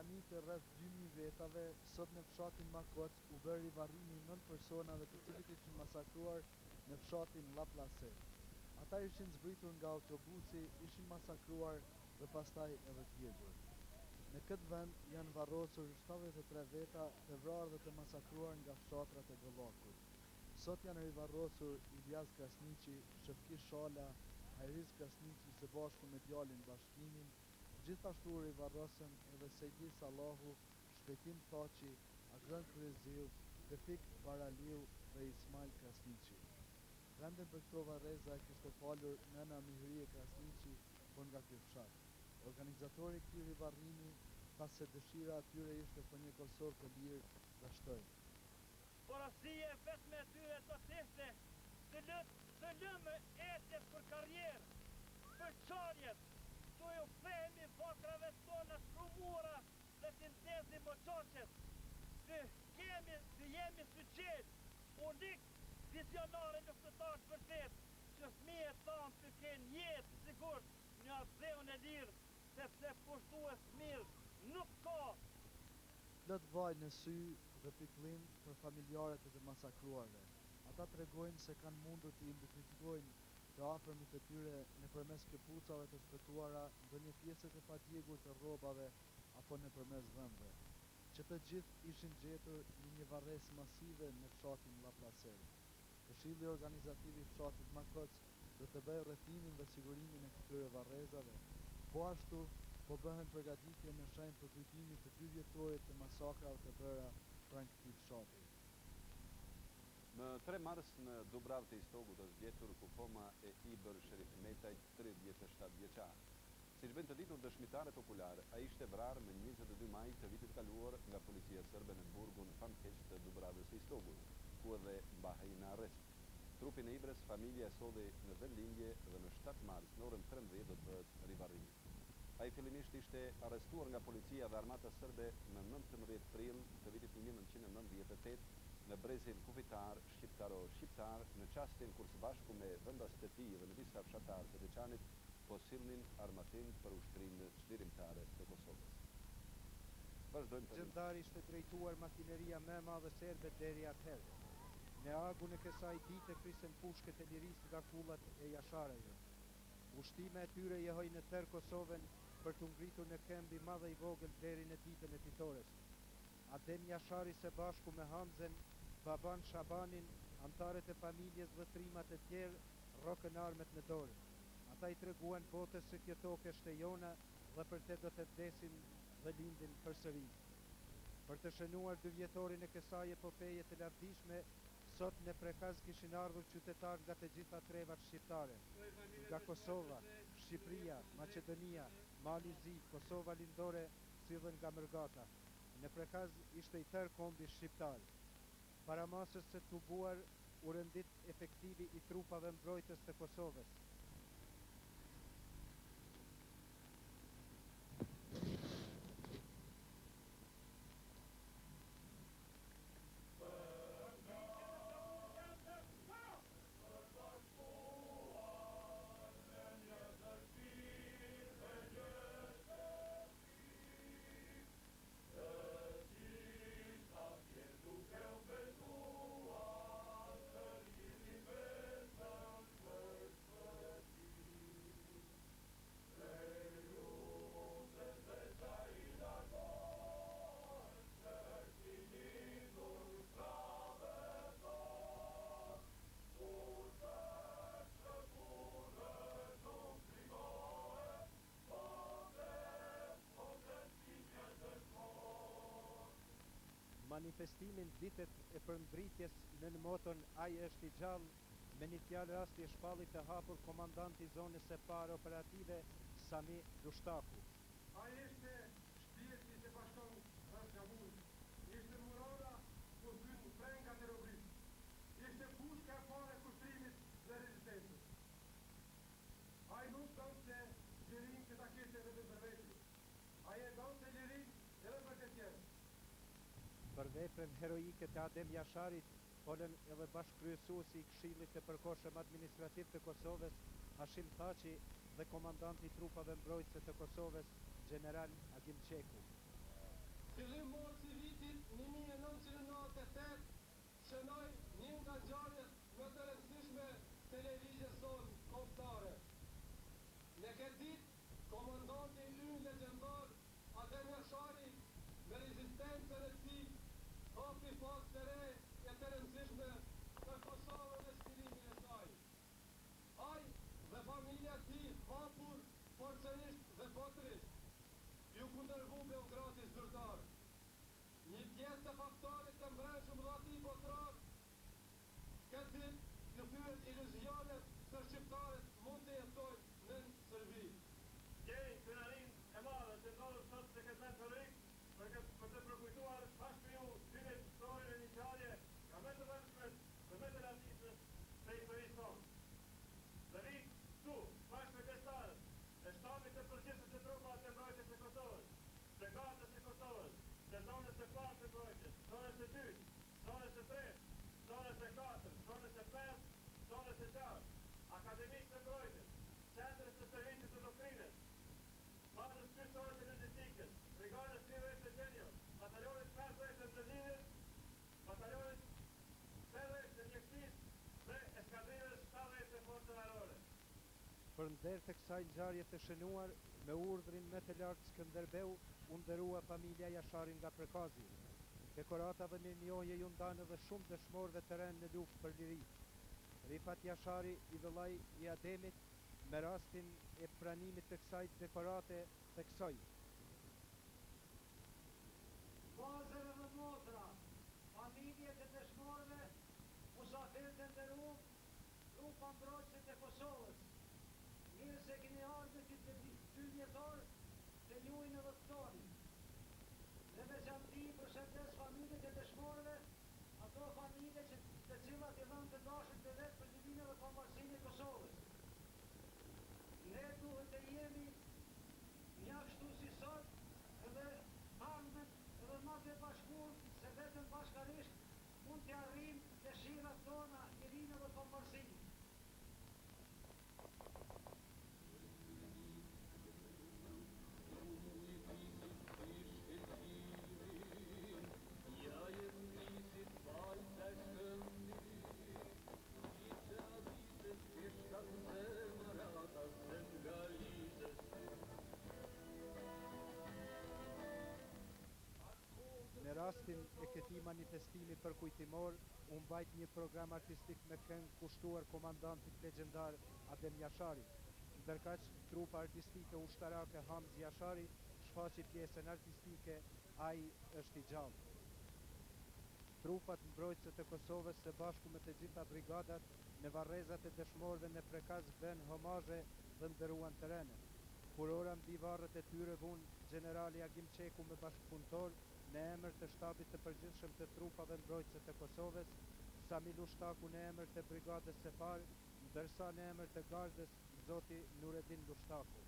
tani të rreth 2000 vetave, sot në fshatin Makoc u bë rivarrimi 9 personave të cilët ishin masakruar në fshatin La Place. Ata ishin zbritur nga autobusi, ishin masakruar dhe pastaj edhe t'djegur. Në këtë vend janë varrosur 73 veta të vrarë dhe të masakruar nga fshatrat e Gollakut. Sot janë rivarrosur Ilyas Krasniqi, Shefkish Shala, Hajriz Krasniqi së bashku me djalin Bashkimin, gjithashtu rivarrosen edhe Sejdi Sallahu, Shpejtim Thaçi, Agran Kryeziu, Tefik Baraliu dhe Ismail Krasniqi. Vendin për këto varreza e kishte palur nëna Mihrie Krasniqi, por nga ky fshat. Organizatori i këtij rivarrimi tha se dëshira e tyre ishte për një Kosovë të lirë dhe shtoi. Porosia vetëm e tyre do të ishte të lëmë etjet për karrierë, për çarjet, të ju kthehemi vakrave tona shkrumura dhe të ndezim moqoqet, të jemi suqet, unik, vizionare luftëtar të vërtet, që fëmijët tanë të kenë jetë sigurt një atëzeun e lirë, sepse pushtues mirë nuk ka. Plot vaj në sy dhe pikëllim për familjarët e të masakruarve. Ata tregojnë se kanë mundur të identifikojnë të afërmit e tyre nëpërmes këpucave të shpëtuara, ndonjë pjesët e padjegur të rrobave apo nëpërmes dhëmbëve, që të gjithë ishin gjetur në një varresë masive në fshatin La Place. Këshilli organizativ i fshatit Makoc do të bëjë rrethimin dhe sigurimin e këtyre varrezave, po ashtu po bëhen përgatitje në shenjë për kujtimin të 2 vjetorit të masakrave të bëra pranë këtij fshati. Në 3 mars në Dubravë të Istogut është gjetur kufoma e Ibër Sherif Metajt, 37 vjeçar. Siç bën të ditur dëshmitarët popular, ai ishte vrarë më 22 maj të vitit kaluar nga policia serbe në burgun famkeq të Dubravës së Istogut, ku edhe mbahej në arrest. Trupin e Ibrës familja e solli në vendlindje dhe në 7 mars në orën 13 do të bëhet rivarrimi. Ai fillimisht ishte arrestuar nga policia dhe armata serbe në 19 prill të vitit 1998 në brezin kufitar shqiptar në çastin kur së bashku me vendosjet e tij dhe në disa fshatarë të Veçanit po sillnin armatim për ushtrinë çlirimtare të Kosovës. Vazhdojmë Gjendari ishte drejtuar makineria më e madhe serbe deri atëherë. Në agun e kësaj dite krisen pushket e lirisë nga kullat e Jashareve. Ushtime e tyre jehojnë në tërë Kosovën për të ngritur në këmbi madhe i vogël deri në ditën e fitores. Adem Jashari së bashku me Hamzen, baban Shabanin, antarët e familjes dhe trimat e tjerë rrokën armet në dorë. Ata i treguan botës se kjo tokë është e jona dhe për te do të vdesin dhe lindin përsëri. Për të shënuar 2 vjetorin e kësaj epopeje të lavdishme, sot në Prekaz kishin ardhur qytetar nga të gjitha trevat shqiptare, nga Kosova, Shqipëria, Maqedonia, Mali Zi, Kosova Lindore, si dhe nga Mërgata. Në Prekaz ishte i tërë kombi shqiptar. Para masës së tubuar u rëndit efektivi i trupave mbrojtës të Kosovës. Manifestimin ditët e përmbritjes në moton Ai është i gjallë, me një fjalë rasti e shpalli të hapur komandanti zonës së parë operative Sami Dushtaku. Ai ishte shpirti që bashkon rreth Xhamurit. Ishte murala ku byt prenga terroristë. Ishte fushka e parë e kushtrimit dhe rezistencës. Ai nuk donte lirin që ta kishte vetëm për veti. Ai e donte lirin edhe për të tjerë. Për veprën heroike të Adem Jasharit, folën edhe bashkëkryesuesi i Këshillit të Përkohshëm Administrativ të Kosovës, Hashim Thaçi, dhe komandanti i trupave mbrojtëse të Kosovës, General Agim Qeku. Fillim morsi i vitit 1998 shënoi një nga ngjarjet më të rëndësishme televizies sonë kombëtare. Në këtë ditë, komandanti ynë legjendar Adem Jashari me rezistencën e tij hapi fazë të re e të rëndësishme për Kosovën dhe shtirimin e saj. Ai dhe familja e tij hapur forcërisht dhe botërisht ju kundërvu Beogradit zyrtar. Një pjesë të faktorit të mbrëmshëm dhe atij botrar, këtë ditë ju thyet iluzionet se shqiptarët mund të jetojnë në Serbi. Gjej kryetarin e madhe që ndodhet sot se këtë vend të ri, për të përkujtuar bashkë ju synet historinë e një ngjarje nga më të rëndësishme dhe më të rëndësishme të historisë tonë. Dhe vi këtu, bashkë me pjesëtarët e shtabit të përgjithshëm të trupave të mbrojtjes së Kosovës, të gardës së Kosovës, të zonës së parë të mbrojtjes, zonës së dytë, zonës së tretë, zonës së katërt, zonës së pestë, zonës së gjashtë, akademisë të mbrojtjes, centrës të servisit të doktrinës, bazës kryesore të logjistikës, brigadës 30 të Gjenjos, batalionit 50 të Zëllinit, batalionit 80 të mjekësisë dhe eskadrilës 70 të forcave ajrore. Për nder të kësaj ngjarje të shënuar, me urdhrin më të lartë Skënderbeu, u ndërua familja Jashari nga Prekazi. Dekoratave me njohje ju ndanë edhe shumë dëshmorëve të rënë në luftë për liri. Rifat Jashari, i vëllai i Ademit, me rastin e pranimit të kësaj dekorate theksoi: Vllazër dhe motra, familjet e dëshmorëve, musafirët e nderuar, trupa mbrojtëse të Kosovës. Mirë se keni ardhur këtë dy vjetor të juajnë edhe të tonin. Në veçanti përshëndes familjet e dëshmorëve, ato familje të cilat i dhanë të dashur të vetë për livimin dhe pavarësinë e Kosovës. Ne duhet të jemi një ashtu si sot edhe ardhmet edhe madje bashkuar se vetëm bashkarisht mund të arrijmë dëshirat tona, lirinë dhe pavarësinë. Në rastin e këtij manifestimi përkujtimor, u mbajt një program artistik me këngë kushtuar komandantit legjendar Adem Jashari. Ndërkaq, trupa artistike ushtarake Hamzi Jashari shfaqi pjesën artistike Ai është i gjallë. Trupat mbrojtëse të Kosovës së bashku me të gjitha brigadat në varrezat e dëshmorëve në Prekaz bën homazhe dhe ndëruan terrenet. Kurora mbi varret e tyre vun generali Agim Çeku me bashkëpunëtor në emër të shtabit të përgjithshëm të trupave mbrojtëse të Kosovës, Sami Lushtaku në emër të brigadës së parë, ndërsa në emër të gardës zoti Nuredin Lushtaku.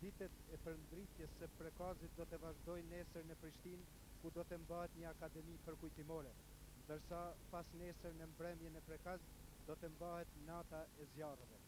Ditët e përndritjes së Prekazit do të vazhdojnë nesër në Prishtinë, ku do të mbahet një akademi përkujtimore, ndërsa pas nesër në mbrëmje në Prekaz do të mbahet nata e zjarreve.